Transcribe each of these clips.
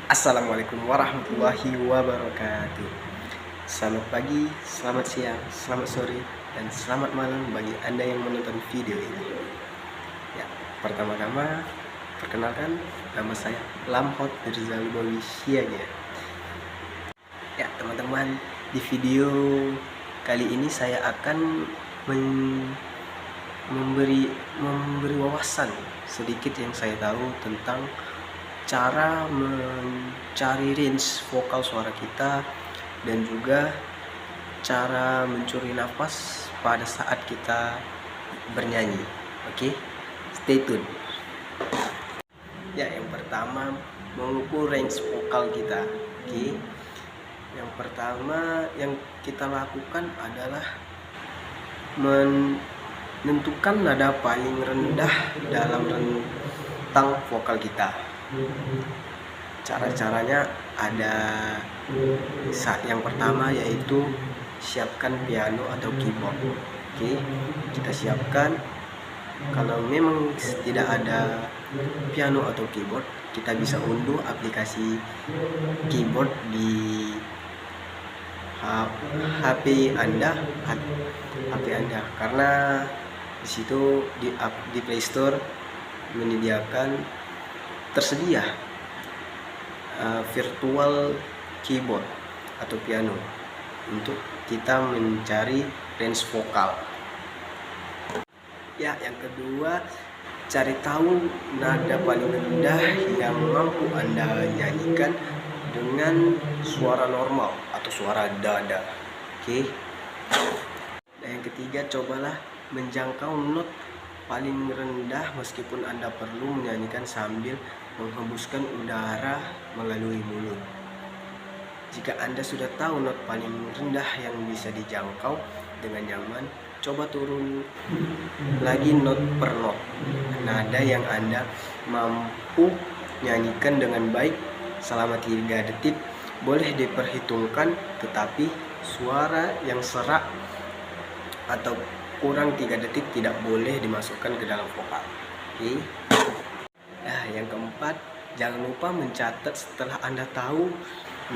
Assalamualaikum warahmatullahi wabarakatuh. Selamat pagi, selamat siang, selamat sore, dan selamat malam bagi Anda yang menonton video ini. Ya, pertama-tama perkenalkan, nama saya Lamhot Rizal Bowi Siaga. Ya, teman-teman, di video kali ini saya akan memberi wawasan sedikit yang saya tahu tentang cara mencari range vokal suara kita dan juga cara mencuri nafas pada saat kita bernyanyi. Oke, stay tune. Ya, yang pertama mengukur range vokal kita. Oke, yang pertama yang kita lakukan adalah menentukan nada paling rendah dalam rentang vokal kita. Cara-caranya ada yang pertama yaitu siapkan piano atau keyboard. Oke, kita siapkan. Kalau memang tidak ada piano atau keyboard, kita bisa unduh aplikasi keyboard di HP Anda, karena di situ di Play Store menyediakan tersedia virtual keyboard atau piano untuk kita mencari range vokal. Ya, yang kedua, cari tahu nada paling rendah yang mampu Anda nyanyikan dengan suara normal atau suara dada. Oke. Dan yang ketiga, cobalah menjangkau not paling rendah meskipun Anda perlu menyanyikan sambil menghembuskan udara melalui mulut. Jika Anda sudah tahu not paling rendah yang bisa dijangkau dengan nyaman, coba turun lagi not per not. Nada yang Anda mampu nyanyikan dengan baik selama 3 detik boleh diperhitungkan, tetapi suara yang serak atau kurang 3 detik tidak boleh dimasukkan ke dalam vokal. Oke. Nah, yang keempat, jangan lupa mencatat setelah Anda tahu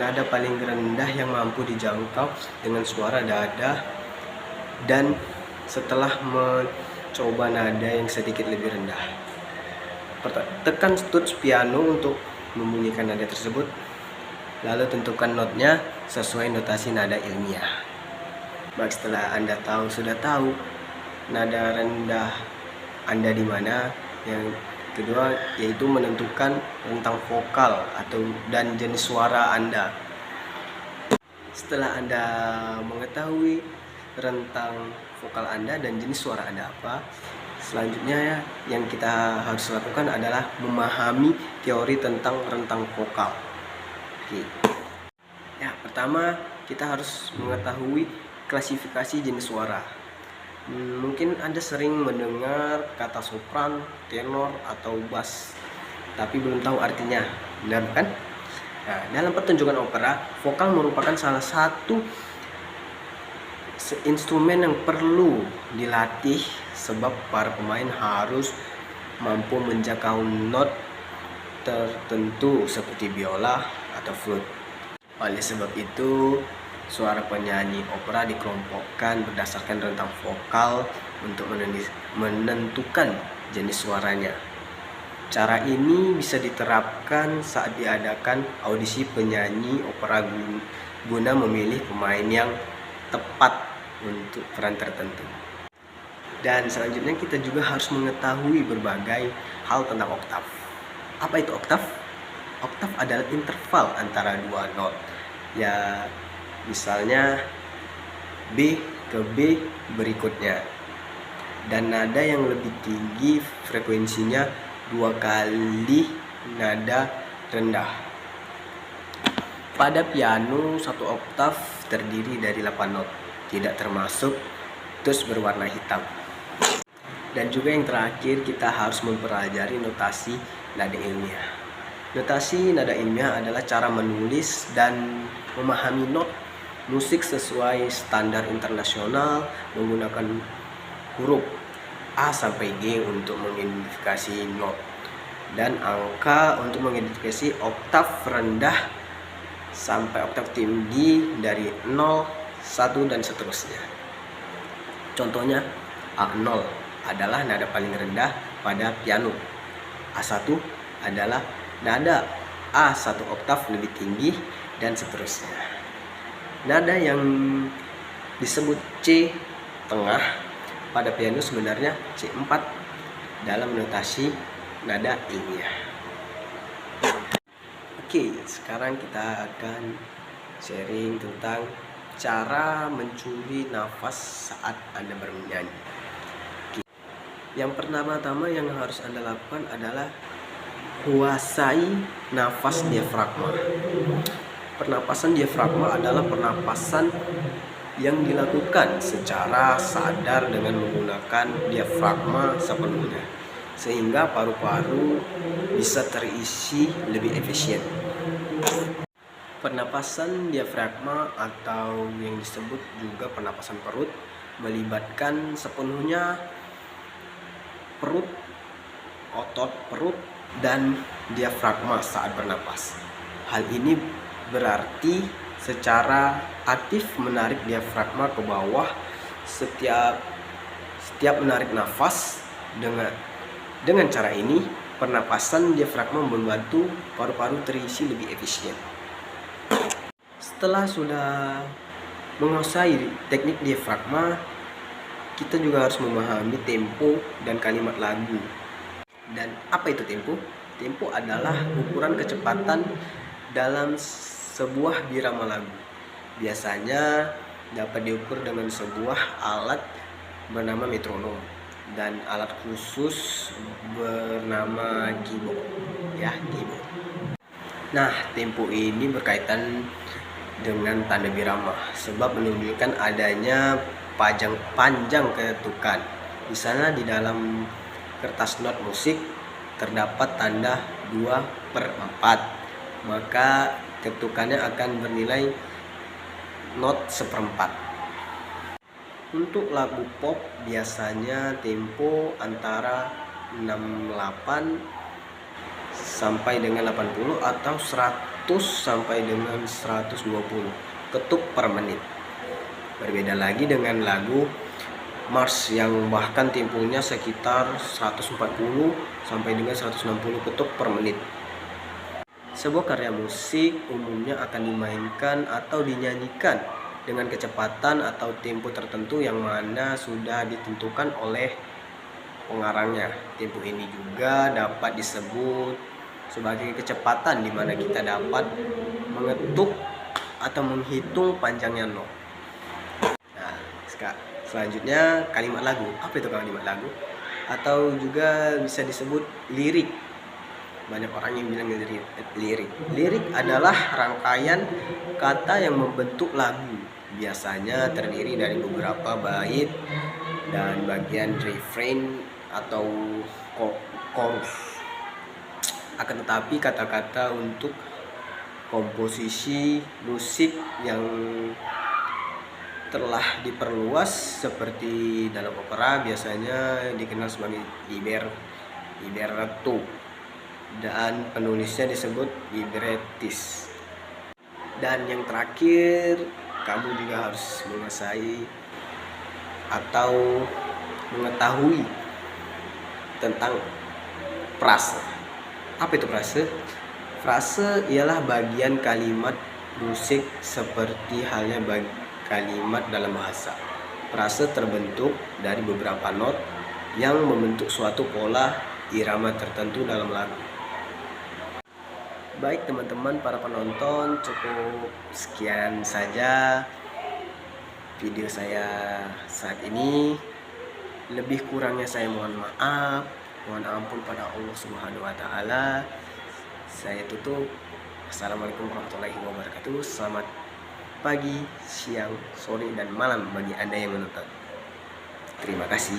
nada paling rendah yang mampu dijangkau dengan suara dada dan setelah mencoba nada yang sedikit lebih rendah. Tekan tuts piano untuk membunyikan nada tersebut, lalu tentukan notnya sesuai notasi nada ilmiah. Baik, setelah Anda sudah tahu nada rendah Anda di mana, yang kedua yaitu menentukan rentang vokal dan jenis suara Anda. Setelah Anda mengetahui rentang vokal Anda dan jenis suara Anda apa, selanjutnya yang kita harus lakukan adalah memahami teori tentang rentang vokal. Oke. Ya, pertama kita harus mengetahui klasifikasi jenis suara. Mungkin Anda sering mendengar kata sopran, tenor, atau bass, tapi belum tahu artinya, benar kan? Nah, dalam pertunjukan opera, vokal merupakan salah satu instrumen yang perlu dilatih sebab para pemain harus mampu menjangkau not tertentu seperti biola atau flute. Oleh sebab itu, suara penyanyi opera dikelompokkan berdasarkan rentang vokal untuk menentukan jenis suaranya. Cara ini bisa diterapkan saat diadakan audisi penyanyi opera guna memilih pemain yang tepat untuk peran tertentu. Dan selanjutnya kita juga harus mengetahui berbagai hal tentang oktav. Apa itu oktav? Oktav adalah interval antara dua not. Ya, misalnya B ke B berikutnya, dan nada yang lebih tinggi frekuensinya 2 kali nada rendah. Pada piano, 1 oktav terdiri dari 8 not, tidak termasuk tuts berwarna hitam. Dan juga yang terakhir, kita harus mempelajari notasi nada ilmiah. Notasi nada ilmiah adalah cara menulis dan memahami not musik sesuai standar internasional menggunakan huruf A sampai G untuk mengidentifikasi not. dan angka untuk mengidentifikasi oktav rendah sampai oktav tinggi dari 0, 1 dan seterusnya. Contohnya A0 adalah nada paling rendah pada piano. A1 adalah nada A 1 oktav lebih tinggi dan seterusnya. Nada yang disebut C tengah pada piano sebenarnya C4 dalam notasi nada ilmiah. Oke, sekarang kita akan sharing tentang cara mencuri nafas saat Anda bernyanyi. Oke. Yang pertama-tama yang harus Anda lakukan adalah kuasai nafas diafragma. Pernapasan diafragma adalah pernapasan yang dilakukan secara sadar dengan menggunakan diafragma sepenuhnya, sehingga paru-paru bisa terisi lebih efisien. Pernapasan diafragma atau yang disebut juga pernapasan perut melibatkan sepenuhnya perut, otot perut, dan diafragma saat bernapas. Hal ini berarti secara aktif menarik diafragma ke bawah setiap menarik nafas. Dengan cara ini, pernapasan diafragma membantu paru-paru terisi lebih efisien. Setelah sudah menguasai teknik diafragma, kita juga harus memahami tempo dan kalimat lagu. Dan apa itu tempo? Tempo adalah ukuran kecepatan dalam sebuah birama lagu. Biasanya dapat diukur dengan sebuah alat bernama metronom dan alat khusus bernama keyboard. Keyboard. Nah, tempo ini berkaitan dengan tanda birama sebab menunjukkan adanya panjang ketukan. Di sana di dalam kertas not musik terdapat tanda 2/4, maka ketukannya akan bernilai not 1/4. Untuk lagu pop biasanya tempo antara 68 sampai dengan 80 atau 100 sampai dengan 120 ketuk per menit. Berbeda lagi dengan lagu Mars yang bahkan temponya sekitar 140 sampai dengan 160 ketuk per menit. Sebuah karya musik umumnya akan dimainkan atau dinyanyikan dengan kecepatan atau tempo tertentu yang mana sudah ditentukan oleh pengarangnya. Tempo ini juga dapat disebut sebagai kecepatan di mana kita dapat mengetuk atau menghitung panjangnya not. Nah, selanjutnya kalimat lagu. Apa itu kalimat lagu? Atau juga bisa disebut lirik. Banyak orang yang bilang lirik. Lirik adalah rangkaian kata yang membentuk lagu. Biasanya terdiri dari beberapa bait dan bagian refrain atau chorus. Akan tetapi kata-kata untuk komposisi musik yang telah diperluas seperti dalam opera biasanya dikenal sebagai libretto dan penulisnya disebut librettis. Dan yang terakhir, kamu juga harus menguasai atau mengetahui tentang frase. Apa itu frase? Frase ialah bagian kalimat musik seperti halnya kalimat dalam bahasa. Frase terbentuk dari beberapa not yang membentuk suatu pola irama tertentu dalam lagu. Baik teman-teman para penonton, cukup sekian saja video saya saat ini. Lebih kurangnya saya mohon maaf, mohon ampun pada Allah Subhanahu wa taala. Saya tutup. Assalamualaikum warahmatullahi wabarakatuh. Selamat pagi, siang, sore, dan malam bagi Anda yang menonton. Terima kasih.